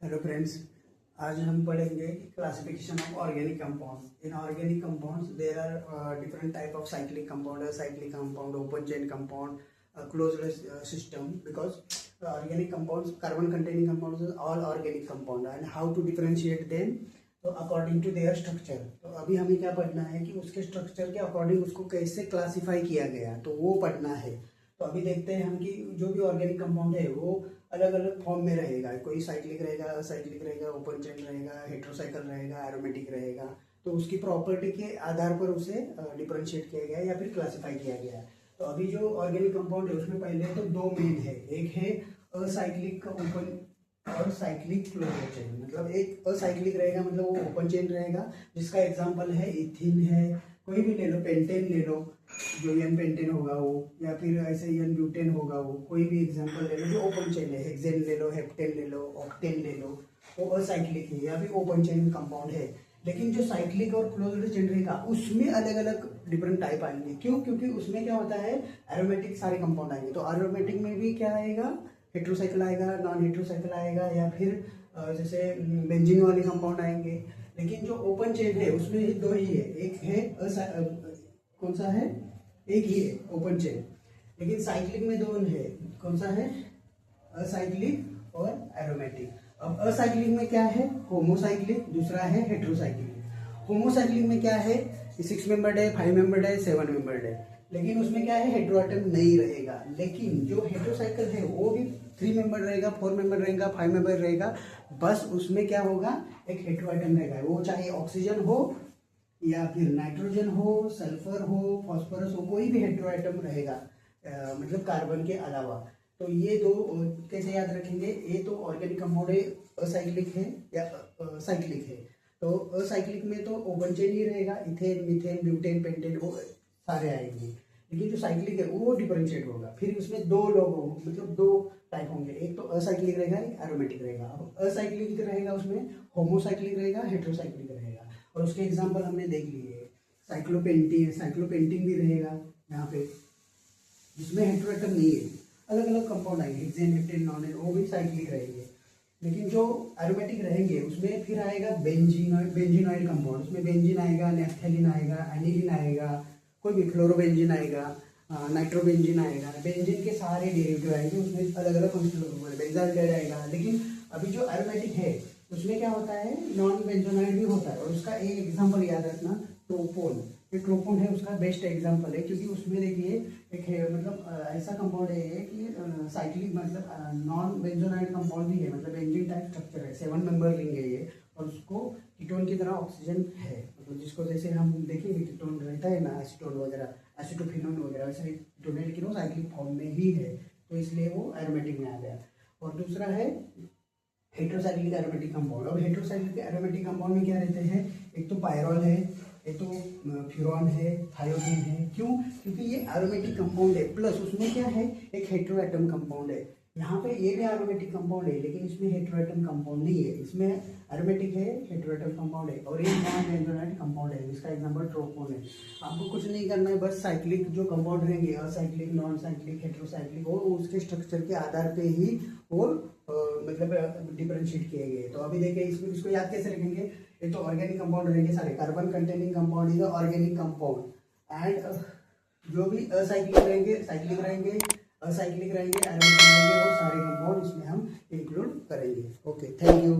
Hello friends, आज हम पढ़ेंगे classification of organic compounds. In organic compounds there are different type of cyclic compound, open chain compound, closed system. Because organic compounds, carbon containing compounds, all organic compound and how to differentiate them तो according to their structure. तो अभी हमें क्या पढ़ना है कि उसके structure के अकॉर्डिंग उसको कैसे क्लासीफाई किया गया, तो वो पढ़ना है। तो अभी देखते हैं हम कि जो भी ऑर्गेनिक कंपाउंड है वो अलग अलग फॉर्म में रहेगा। कोई साइक्लिक रहेगा, असाइक्लिक रहेगा, ओपन चेन रहेगा, हेट्रोसाइकल रहेगा, एरोमेटिक रहेगा। तो उसकी प्रॉपर्टी के आधार पर उसे डिफरेंशिएट किया गया या फिर क्लासिफाई किया गया। तो अभी जो ऑर्गेनिक कंपाउंड है उसमें पहले तो दो मेन है। एक है असाइक्लिक ओपन और साइक्लिक क्लोज्ड चेन। मतलब एक असाइक्लिक रहेगा, मतलब वो ओपन चेन रहेगा, जिसका एग्जांपल है इथिन है, कोई भी ले लो, पेंटेन ले लो, जो एन पेंटेन होगा वो, या फिर ऐसे एन ब्यूटेन होगा वो, कोई भी एग्जांपल ले लो जो ओपन चेन है। हेक्सेन ले लो, हेप्टेन ले लो, ऑक्टेन ले लो, वो असाइक्लिक है या फिर ओपन चेन कंपाउंड है। लेकिन जो साइक्लिक और क्लोज्ड चेन रहेगा उसमें अलग अलग डिफरेंट टाइप आएंगे। क्यों? क्योंकि उसमें क्या होता है, एरोमेटिक सारे कंपाउंड आएंगे। तो एरोमेटिक में भी क्या आएगा, हेट्रोसाइकिल आएगा, नॉन हेट्रोसाइकिल आएगा, या फिर जैसे बेंजीन वाले कंपाउंड आएंगे। लेकिन जो ओपन चेन है उसमें ही दो ही है, एक है कौन सा है, एक ही है ओपन चेन। लेकिन साइक्लिक में दो है, कौन सा है, असाइक्लिक और एरोमेटिक। अब असाइक्लिक में क्या है, होमोसाइक्लिक, दूसरा है हेट्रोसाइक्लिक। होमोसाइक्लिक में क्या है, 6 मेंबर्ड है, 5 मेंबर्ड है, 7 मेंबर्ड है। लेकिन उसमें क्या है, हेट्रोएटम नहीं रहेगा। लेकिन जो हेट्रोसाइकिल है वो भी 3 मेंबर रहेगा, 4 मेंबर रहेगा, 5 मेंबर रहेगा। बस उसमें क्या होगा, एक हेट्रोएटम रहेगा। वो चाहे ऑक्सीजन हो या फिर नाइट्रोजन हो, सल्फर हो, फास्फोरस हो, कोई भी हेट्रोएटम रहेगा, मतलब कार्बन के अलावा। तो ये दो कैसे याद रखेंगे, ये तो ऑर्गेनिक कंपाउंड है, असाइक्लिक है या साइक्लिक है। तो असाइक्लिक में तो ओपन चेन ही रहेगा, इथेन, मीथेन, ब्यूटेन, पेंटेन, वो सारे आएंगे। लेकिन जो साइक्लिक है वो डिफरेंशिएट होगा। फिर उसमें दो लोग होंगे, मतलब दो टाइप होंगे, एक तो असाइक्लिक रहेगा, एक एरोमेटिक रहेगा। अब असाइक्लिक रहेगा उसमें होमोसाइक्लिक रहेगा, हेट्रोसाइक्लिक रहेगा। और उसके एग्जाम्पल हमने देख लिए। साइक्लोपेंटीन भी रहेगा यहाँ पे, जिसमें हेट्रोएटम नहीं है। अलग अलग कंपाउंड आएंगे, हेक्सेन, हेप्टेन, नॉन, वो भी साइक्लिक रहेंगे। लेकिन जो एरोमेटिक रहेंगे उसमें फिर आएगा बेंजीनॉइड कंपाउंड। उसमें बेंजीन आएगा, नेफ्थेलिन आएगा, एनिलीन आएगा, कोई भी फ्लोरोबेंजीन आएगा, नाइट्रोबेंजीन आएगा। बेंजीन के सारे डेरिवेटिव आएंगे, उसमें अलग अलग फंक्शनल बेंजाल्डेहाइड आएगा। लेकिन अभी जो एरोमेटिक है उसमें क्या होता है, नॉन बेंजोनाइड भी होता है। और उसका एक एग्जांपल याद रखना, ट्रोपोन। ये ट्रोपोन है उसका बेस्ट एग्जांपल है, क्योंकि उसमें देखिए एक है, मतलब ऐसा कंपाउंड है कि साइक्लिक, मतलब नॉन बेंजोनाइड कंपाउंड भी है, मतलब बेंजीन टाइप स्ट्रक्चर है, 7 मेंबर रिंग है ये। और उसको कीटोन की तरह ऑक्सीजन है, मतलब जिसको जैसे हम देखेंगे कीटोन रहता है ना, एसीटोन वगैरह, एसिटोफिनोन वगैरह, वैसे कीटोन है, लेकिन वो साइक्लिक फॉर्म में ही है। तो इसलिए वो एरोमेटिक में आ गया। और दूसरा है हेट्रोसाइक्लिक एरोमेटिक कंपाउंड। अब हेट्रोसाइक्लिक एरोमेटिक कंपाउंड में क्या रहते हैं, एक तो पायरॉल है, एक तो फ्यूरॉन है, थायोडीन है। क्यों? क्योंकि ये एरोमेटिक कंपाउंड है, प्लस उसमें क्या है, एक हेट्रोएटम कंपाउंड है। यहाँ पे ये भी एरोमेटिक कंपाउंड है, लेकिन इसमें हेट्रोएटम कंपाउंड नहीं है। इसमें एरोमेटिक है, हेट्रोएटम कंपाउंड है, और ये नॉन बेंजोनाइड कंपाउंड है, जिसका एग्जांपल ट्रोपोन है। आपको कुछ नहीं करना है, बस साइक्लिक जो कंपाउंड रहेंगे, असाइक्लिक, नॉन साइक्लिक, हेट्रोसाइक्लिक, और उसके स्ट्रक्चर के आधार पे ही वो मतलब डिफरेंशिएट किए गए। तो अभी देखिए इसमें इसको याद कैसे रखेंगे। ये तो ऑर्गेनिक कंपाउंड रहेंगे सारे, carbon containing compound is organic compound. And जो भी असाइक्लिक रहेंगे, साइक्लिक रहेंगे, असाइक्लिक रहेंगे, एरोमेटिक रहेंगे, वो सारे कंपाउंड इसमें हम इंक्लूड करेंगे। Okay, thank you.